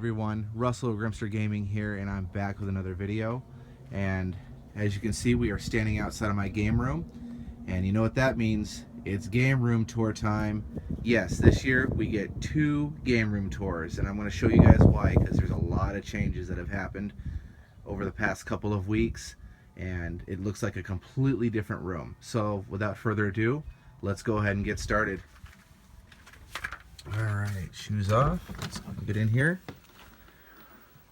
everyone, Russell Grimster Gaming here, and I'm back with another video. And as you can see, we are standing outside of my game room, and you know what that means? It's game room tour time. Yes, this year we get 2 game room tours, and I'm going to show you guys why, because there's a lot of changes that have happened over the past couple of weeks, and it looks like a completely different room. So without further ado, let's go ahead and get started. Alright, shoes off. Let's get in here.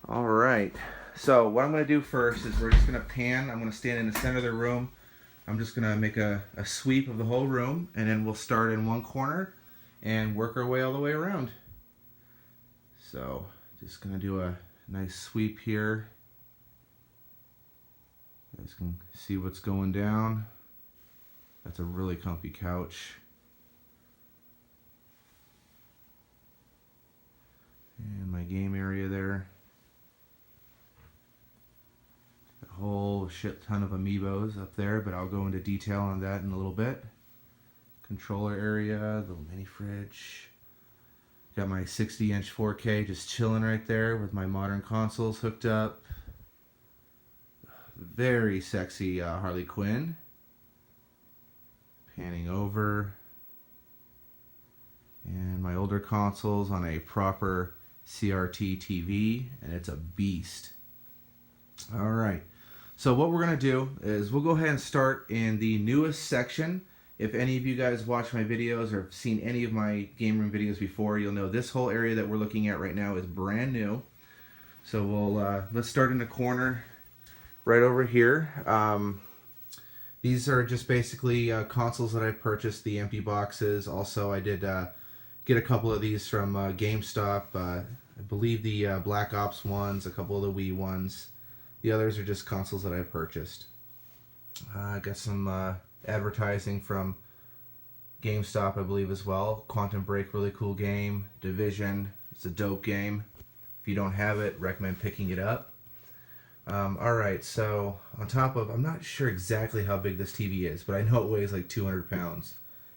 Alright, so what I'm going to do first is we're just going to pan. I'm going to stand in the center of the room. I'm just going to make a sweep of the whole room, and then we'll start in one corner and work our way all the way around. So, just going to do a nice sweep here. You guys can see what's going down. That's a really comfy couch. And my game area there. A whole shit ton of amiibos up there, but I'll go into detail on that in a little bit. Controller area, little mini fridge. Got my 60-inch 4K just chilling right there with my modern consoles hooked up. Very sexy Harley Quinn. Panning over. And my older consoles on a proper CRT TV, and it's a beast. Alright, so what we're going to do is we'll go ahead and start in the newest section. If any of you guys watch my videos or have seen any of my game room videos before, you'll know this whole area that we're looking at right now is brand new. So we'll let's start in the corner right over here. These are just basically consoles that I purchased, the empty boxes. Also, I did get a couple of these from GameStop. I believe the Black Ops ones, a couple of the Wii ones. The others are just consoles that I purchased. I got some advertising from GameStop, I believe, as well. Quantum Break, really cool game. Division, it's a dope game. If you don't have it, recommend picking it up. Alright, so on top of, I'm not sure exactly how big this TV is, but I know it weighs like 200 pounds.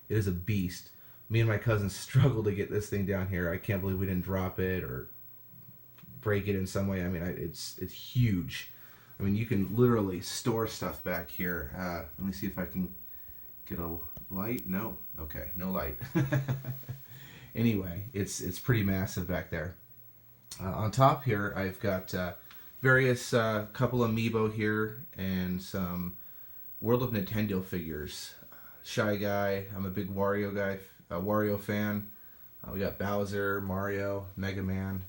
It is a beast. Me and my cousin struggled to get this thing down here. I can't believe we didn't drop it or break it in some way. I mean, it's huge. I mean, you can literally store stuff back here. Let me see if I can get a light. No, okay, no light. Anyway, it's pretty massive back there. On top here, I've got various couple of amiibo here and some World of Nintendo figures. Shy Guy. I'm a big Wario guy. Wario fan. We got Bowser, Mario, Mega Man.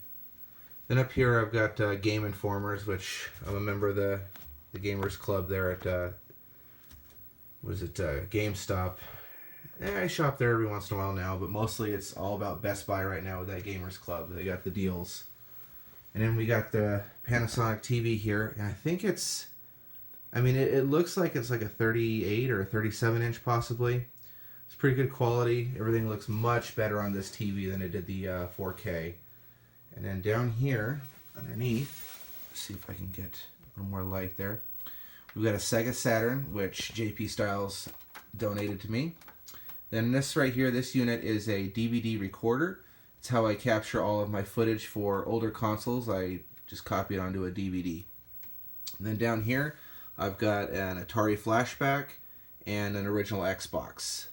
Then up here I've got Game Informers, which I'm a member of the Gamers Club there at GameStop. I shop there every once in a while now, but mostly it's all about Best Buy right now with that Gamers Club. They got the deals. And then we got the Panasonic TV here, and I think it's, I mean, it looks like it's like a 38 or a 37 inch possibly. It's pretty good quality. Everything looks much better on this TV than it did the 4K. And then down here, underneath, let's see if I can get a little more light there. We've got a Sega Saturn, which JP Styles donated to me. Then this right here, this unit is a DVD recorder. It's how I capture all of my footage for older consoles. I just copy it onto a DVD. And then down here, I've got an Atari Flashback and an original Xbox.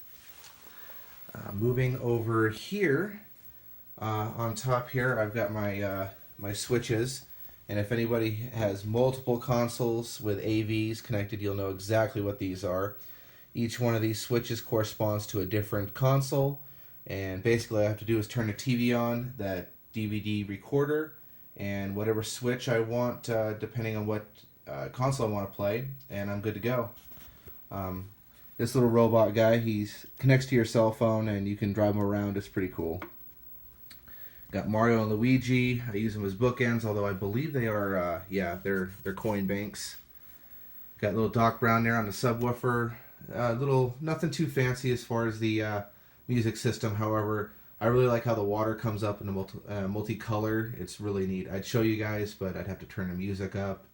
Moving over here, on top here, I've got my my switches, and if anybody has multiple consoles with AVs connected, you'll know exactly what these are. Each one of these switches corresponds to a different console, and basically all I have to do is turn the TV on, that DVD recorder, and whatever switch I want, depending on what console I want to play, and I'm good to go. This little robot guy, he connects to your cell phone and you can drive him around. It's pretty cool. Got Mario and Luigi. I use them as bookends, although I believe they are, yeah, they're coin banks. Got little Doc Brown there on the subwoofer. Little, nothing too fancy as far as the music system. However, I really like how the water comes up in the multicolor. It's really neat. I'd show you guys, but I'd have to turn the music up.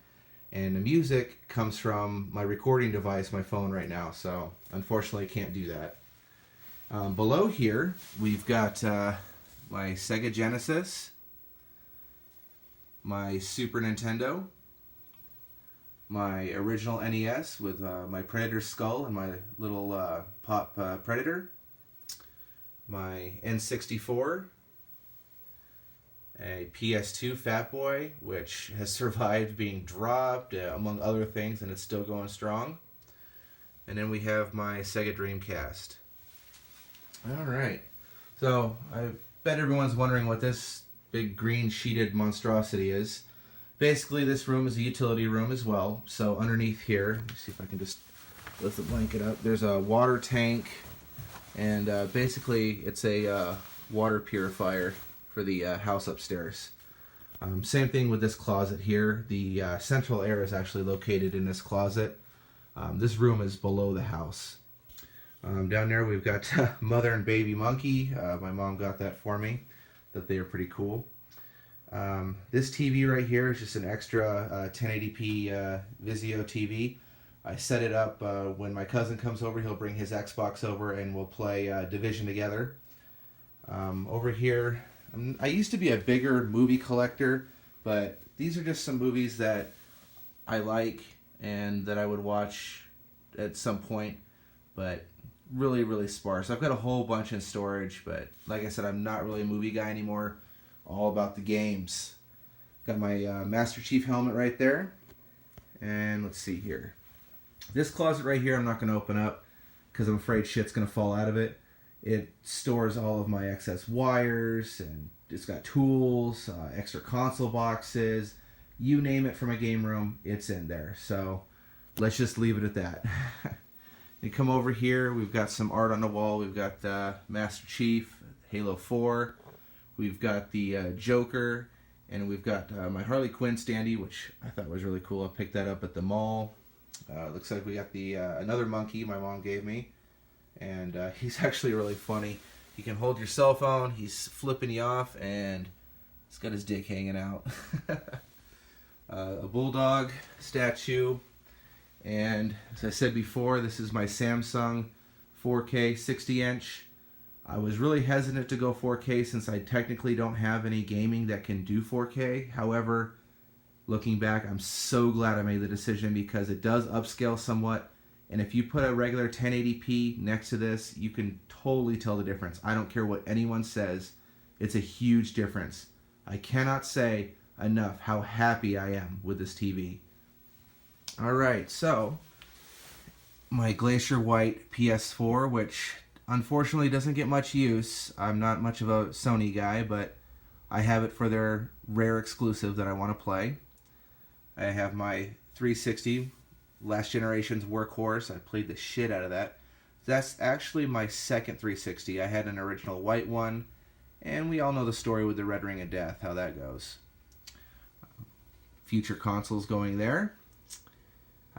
And the music comes from my recording device, my phone right now, so unfortunately can't do that. Below here, we've got my Sega Genesis. my Super Nintendo, my original NES with my Predator skull and my little Pop Predator, my N64, a PS2 Fat Boy, which has survived being dropped, among other things, and it's still going strong. And then we have my Sega Dreamcast. Alright, so I bet everyone's wondering what this big green sheeted monstrosity is. Basically, this room is a utility room as well. So underneath here, let me see if I can just lift the blanket up. There's a water tank, and basically it's a water purifier for the house upstairs. Same thing with this closet here. The central air is actually located in this closet. This room is below the house. Down there we've got Mother and Baby Monkey. My mom got that for me. That they are pretty cool. This TV right here is just an extra 1080p Vizio TV. I set it up when my cousin comes over. He'll bring his Xbox over and we'll play Division together. Over here, I used to be a bigger movie collector, but these are just some movies that I like and that I would watch at some point, but really, really sparse. I've got a whole bunch in storage, but like I said, I'm not really a movie guy anymore. All about the games. Got my Master Chief helmet right there. And let's see here. This closet right here I'm not going to open up because I'm afraid shit's going to fall out of it. It stores all of my excess wires, and it's got tools, extra console boxes, you name it from a game room, it's in there. So let's just leave it at that. You come over here, we've got some art on the wall. We've got Master Chief, Halo 4. We've got the Joker, and we've got my Harley Quinn standee, which I thought was really cool. I picked that up at the mall. Looks like we got the another monkey my mom gave me, and he's actually really funny. You can hold your cell phone, he's flipping you off, and he's got his dick hanging out. A bulldog statue, and as I said before, this is my Samsung 4K 60-inch. I was really hesitant to go 4K since I technically don't have any gaming that can do 4K. However, looking back, I'm so glad I made the decision because it does upscale somewhat. And if you put a regular 1080p next to this, you can totally tell the difference. I don't care what anyone says. It's a huge difference. I cannot say enough how happy I am with this TV. Alright, so my Glacier White PS4, which unfortunately doesn't get much use. I'm not much of a Sony guy, but I have it for their rare exclusive that I want to play. I have my 360, last generation's workhorse. I played the shit out of that. That's actually my second 360. I had an original white one, and we all know the story with the Red Ring of Death, how that goes. Future consoles going there.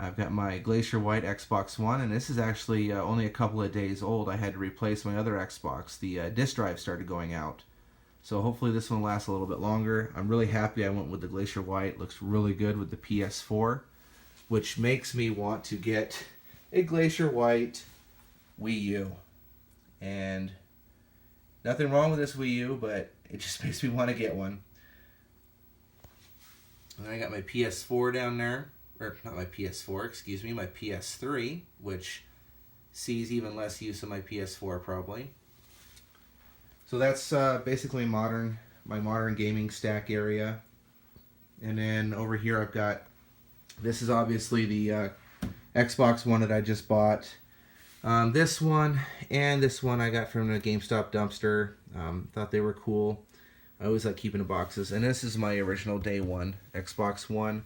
I've got my Glacier White Xbox One, and this is actually only a couple of days old. I had to replace my other Xbox. The disk drive started going out. So hopefully this one lasts a little bit longer. I'm really happy I went with the Glacier White. Looks really good with the PS4, which makes me want to get a Glacier White Wii U. And nothing wrong with this Wii U, but it just makes me want to get one. And I got my PS4 down there. Or not my PS4, excuse me, my PS3, which sees even less use of my PS4 probably. So that's basically my modern gaming stack area. And then over here I've got, this is obviously the Xbox One that I just bought. This one and this one I got from the GameStop dumpster. Thought they were cool. I always like keeping the boxes. And this is my original day one Xbox One.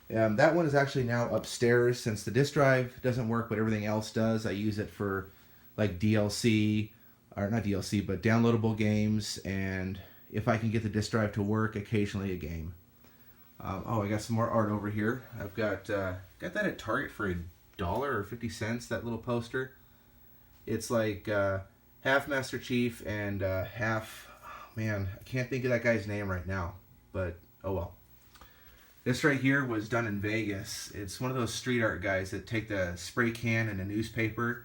That one is actually now upstairs since the disk drive doesn't work, but everything else does. I use it for like DLC, or not DLC, but downloadable games, and if I can get the disk drive to work, occasionally a game. I got some more art over here. I've got that at Target for $1 or 50 cents. That little poster. It's like half Master Chief and half. Oh, man, I can't think of that guy's name right now, but oh well. This right here was done in Vegas. It's one of those street art guys that take the spray can and a newspaper,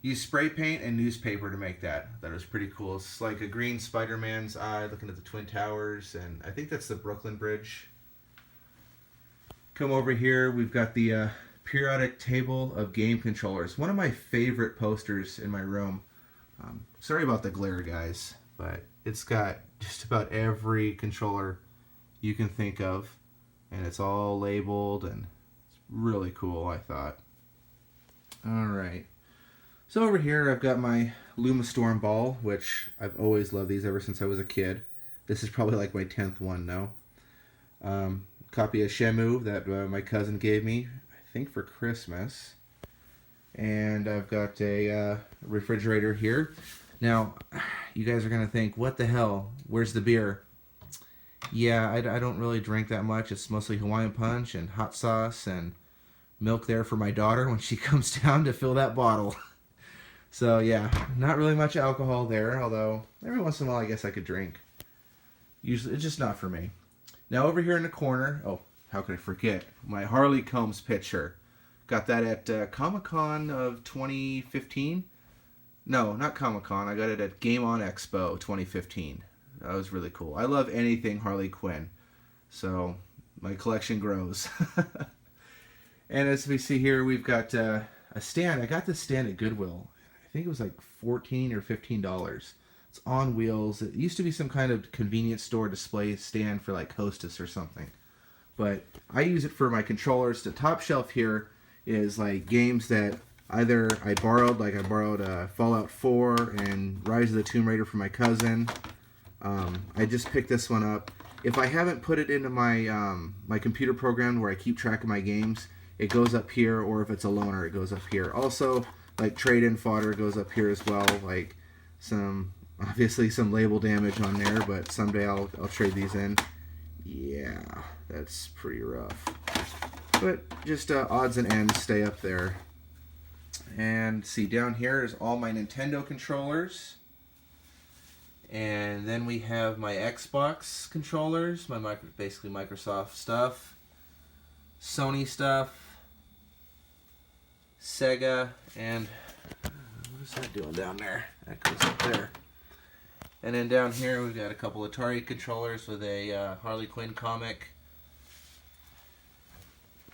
used spray paint and newspaper to make that. That was pretty cool. It's like a green Spider-Man's eye looking at the Twin Towers, and I think that's the Brooklyn Bridge. Come over here, we've got the periodic table of game controllers. One of my favorite posters in my room. Sorry about the glare, guys, but it's got just about every controller you can think of, and it's all labeled, and it's really cool, I thought. Alright, so over here I've got my Lumastorm ball, which I've always loved these ever since I was a kid. This is probably like my 10th one now. Copy of Shenmue that my cousin gave me, I think for Christmas. And I've got a refrigerator here. Now, you guys are going to think, what the hell? Where's the beer? Yeah, I don't really drink that much. It's mostly Hawaiian Punch and hot sauce and milk there for my daughter when she comes down to fill that bottle. So, yeah, not really much alcohol there, although every once in a while I guess I could drink. Usually, it's just not for me. Now, over here in the corner, oh, how could I forget? My Harley Combs picture. Got that at Comic-Con of 2015. No, not Comic-Con. I got it at Game On Expo 2015. That was really cool. I love anything Harley Quinn. So, my collection grows. And as we see here, we've got a stand. I got this stand at Goodwill. I think it was like $14 or $15. It's on wheels. It used to be some kind of convenience store display stand for like Hostess or something. But I use it for my controllers. The top shelf here is like games that either I borrowed, like I borrowed Fallout 4 and Rise of the Tomb Raider for my cousin. I just picked this one up. If I haven't put it into my my computer program where I keep track of my games, it goes up here, or if it's a loaner, it goes up here. Also, like trade-in fodder goes up here as well, like obviously some label damage on there, but someday I'll trade these in. Yeah, that's pretty rough. But just odds and ends stay up there. And see, down here is all my Nintendo controllers. And then we have my Xbox controllers, my basically Microsoft stuff, Sony stuff, Sega, and what is that doing down there? That goes up there. And then down here we've got a couple Atari controllers with a Harley Quinn comic.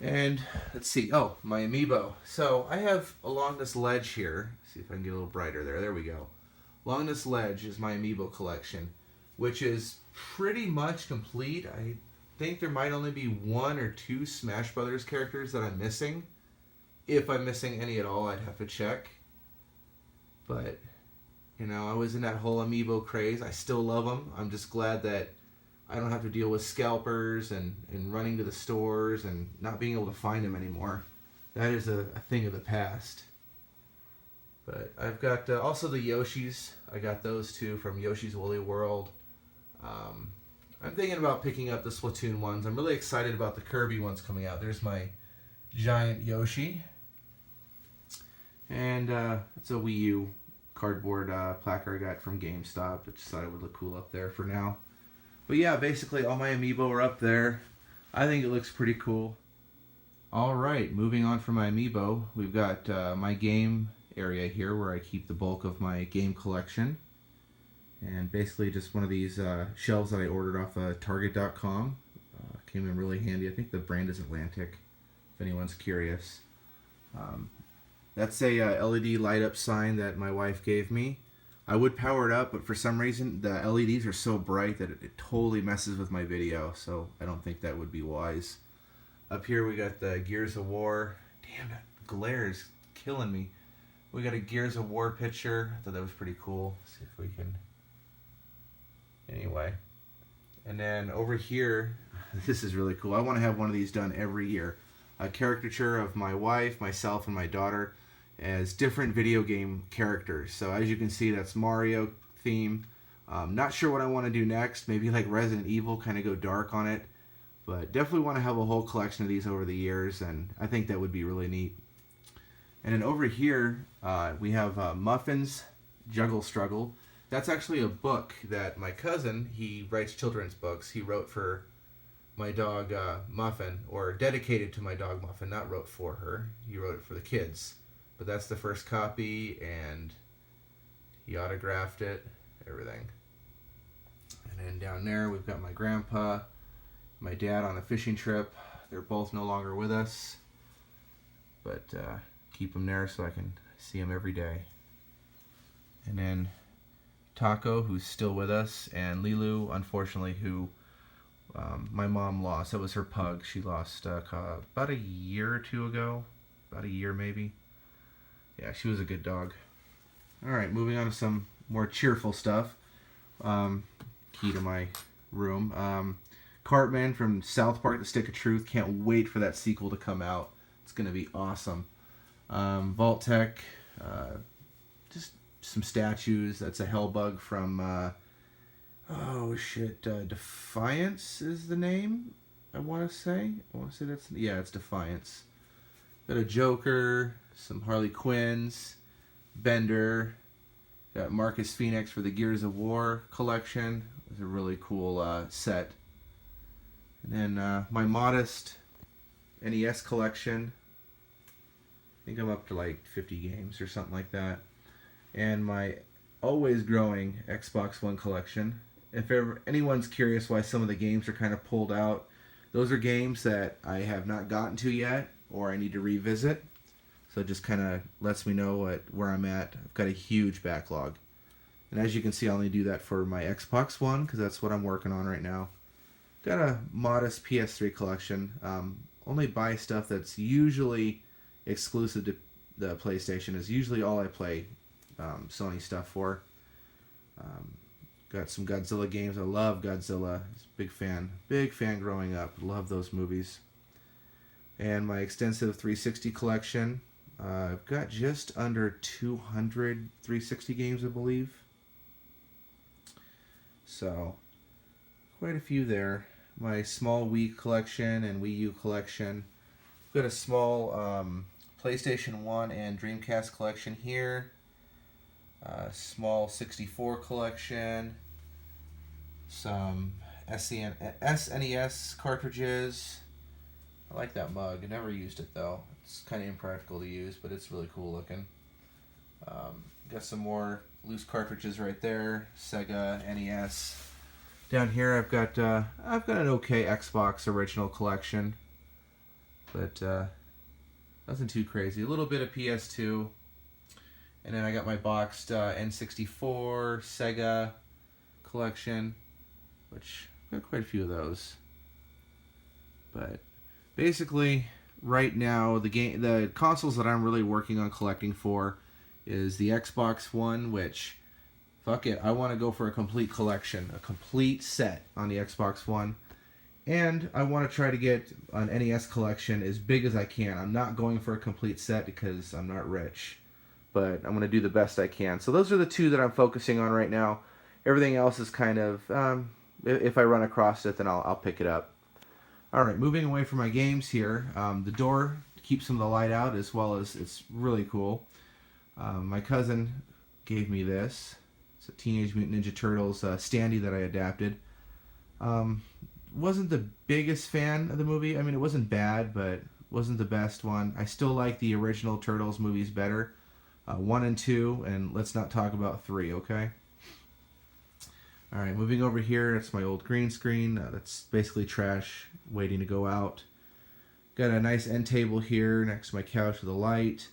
And let's see, oh, my Amiibo. So I have along this ledge here, see if I can get a little brighter there. There we go. Along this ledge is my Amiibo collection, which is pretty much complete. I think there might only be 1 or 2 Smash Brothers characters that I'm missing. If I'm missing any at all, I'd have to check. But, you know, I was in that whole Amiibo craze. I still love them. I'm just glad that I don't have to deal with scalpers and running to the stores and not being able to find them anymore. That is a thing of the past. But I've got also the Yoshis. I got those too from Yoshi's Woolly World. I'm thinking about picking up the Splatoon ones. I'm really excited about the Kirby ones coming out. There's my giant Yoshi. And it's a Wii U cardboard placard I got from GameStop. I just thought it would look cool up there for now. But yeah, basically all my Amiibo are up there. I think it looks pretty cool. Alright, moving on from my Amiibo, we've got my game area here where I keep the bulk of my game collection. And basically just one of these shelves that I ordered off Target.com. Came in really handy. I think the brand is Atlantic, if anyone's curious. That's a LED light up sign that my wife gave me. I would power it up, but for some reason the LEDs are so bright that it totally messes with my video, so I don't think that would be wise. Up here we got the Gears of War. Damn, that glare is killing me. We got a Gears of War picture. I thought that was pretty cool. Let's see if we can... Anyway. And then over here, this is really cool. I want to have one of these done every year. A caricature of my wife, myself, and my daughter as different video game characters. So as you can see, that's Mario theme. Not sure what I want to do next. Maybe like Resident Evil, kind of go dark on it. But definitely want to have a whole collection of these over the years, and I think that would be really neat. And then over here, we have Muffin's Juggle Struggle. That's actually a book that my cousin, he writes children's books. He wrote for my dog Muffin, or dedicated to my dog Muffin, not wrote for her. He wrote it for the kids. But that's the first copy, and he autographed it, everything. And then down there we've got my grandpa, my dad on a fishing trip. They're both no longer with us, but keep them there so I can see them every day. And then Taco, who's still with us, and Lilu, unfortunately, who my mom lost. That was her pug. She lost about a year or two ago. About a year, maybe. Yeah, she was a good dog. Alright, moving on to some more cheerful stuff. Key to my room. Cartman from South Park, The Stick of Truth. Can't wait for that sequel to come out. It's going to be awesome. Vault Tech. Just some statues. That's a Hellbug from... Defiance is the name, I want to say. It's Defiance. Got a Joker, some Harley Quinns, Bender, got Marcus Phoenix for the Gears of War collection. It was a really cool set. And then my modest NES collection. I think I'm up to like 50 games or something like that. And my always growing Xbox One collection. If ever anyone's curious why some of the games are kind of pulled out, those are games that I have not gotten to yet or I need to revisit. So it just kind of lets me know where I'm at. I've got a huge backlog. And as you can see, I only do that for my Xbox One because that's what I'm working on right now. Got a modest PS3 collection. Only buy stuff that's usually exclusive to the PlayStation. Is usually all I play Sony stuff for. Got some Godzilla games. I love Godzilla. Big fan growing up. Love those movies. And my extensive 360 collection. I've got just under 200 360 games, I believe. So, quite a few there. My small Wii collection and Wii U collection. Got a small PlayStation 1 and Dreamcast collection here. Small 64 collection, some SNES cartridges. I like that mug. I never used it though. It's kind of impractical to use, but it's really cool looking. Got some more loose cartridges right there. Sega, NES. Down here I've got an okay Xbox original collection, but nothing too crazy. A little bit of PS2. And then I got my boxed N64 Sega collection, which I've got quite a few of those. But basically, right now the consoles that I'm really working on collecting for is the Xbox One, which fuck it, I want to go for a complete collection, a complete set on the Xbox One. And I want to try to get an NES collection as big as I can. I'm not going for a complete set because I'm not rich. But I'm going to do the best I can. So those are the two that I'm focusing on right now. Everything else is kind of, if I run across it, then I'll pick it up. Alright, moving away from my games here. The door keeps some of the light out as well as it's really cool. My cousin gave me this. It's a Teenage Mutant Ninja Turtles standee that I adapted. Wasn't the biggest fan of the movie. I mean, it wasn't bad, but wasn't the best one. I still like the original Turtles movies better. 1 and 2, and let's not talk about 3, okay? Alright, moving over here, it's my old green screen. That's basically trash, waiting to go out. Got a nice end table here next to my couch with a light.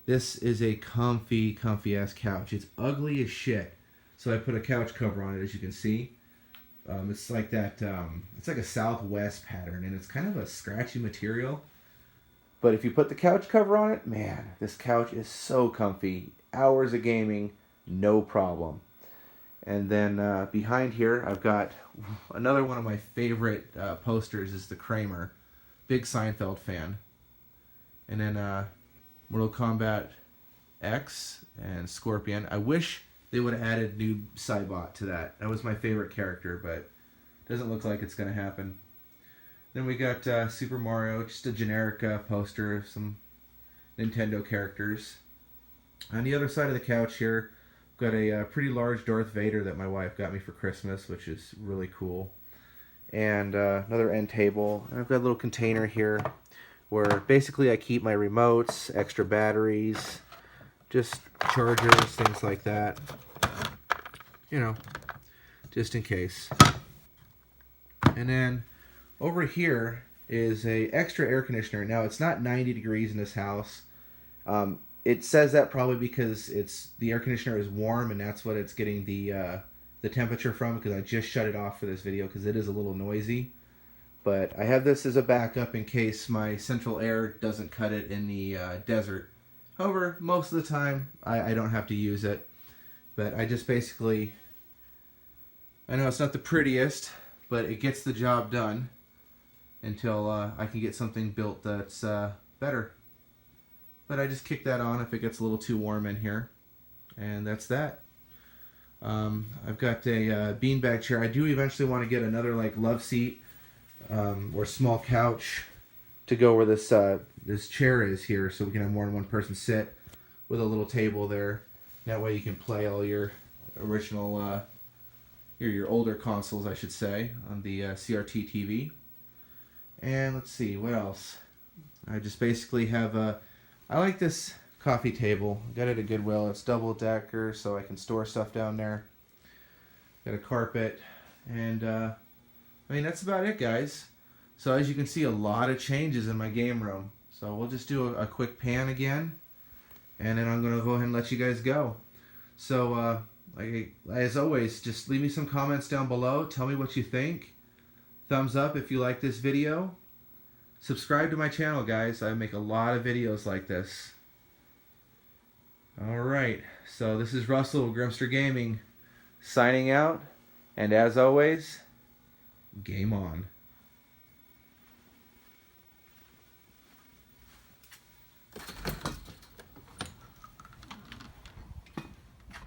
This is a comfy ass couch. It's ugly as shit. So I put a couch cover on it, as you can see. It's like that, it's like a Southwest pattern, and it's kind of a scratchy material. But if you put the couch cover on it, man, this couch is so comfy. Hours of gaming, no problem. And then behind here, I've got another one of my favorite posters is the Kramer. Big Seinfeld fan. And then Mortal Kombat X and Scorpion. I wish they would have added Noob Saibot to that. That was my favorite character, but doesn't look like it's going to happen. Then we got Super Mario, just a generic poster of some Nintendo characters. On the other side of the couch here, got a pretty large Darth Vader that my wife got me for Christmas, which is really cool. And another end table. And I've got a little container here where basically I keep my remotes, extra batteries, Just chargers, things like that. You know, just in case. And then over here is a extra air conditioner. Now it's not 90 degrees in this house. It says that probably because the air conditioner is warm and that's what it's getting the temperature from, because I just shut it off for this video because it is a little noisy. But I have this as a backup in case my central air doesn't cut it in the desert. However, most of the time I don't have to use it. But I just basically, I know it's not the prettiest, but it gets the job done until I can get something built that's better. But I just kick that on if it gets a little too warm in here. And that's that. I've got a beanbag chair. I do eventually want to get another like love seat or small couch to go where this chair is here, so we can have more than one person sit with a little table there. That way you can play all your original, your older consoles, I should say, on the CRT TV. And let's see, what else? I just basically have I like this coffee table. Got it at Goodwill. It's double decker, so I can store stuff down there. Got a carpet, and I mean that's about it, guys. So as you can see, a lot of changes in my game room. So we'll just do a quick pan again, and then I'm gonna go ahead and let you guys go. So as always, just leave me some comments down below. Tell me what you think. Thumbs up if you like this video. Subscribe to my channel, guys. I make a lot of videos like this. Alright, so this is Russell with Grimster Gaming signing out, and as always, game on.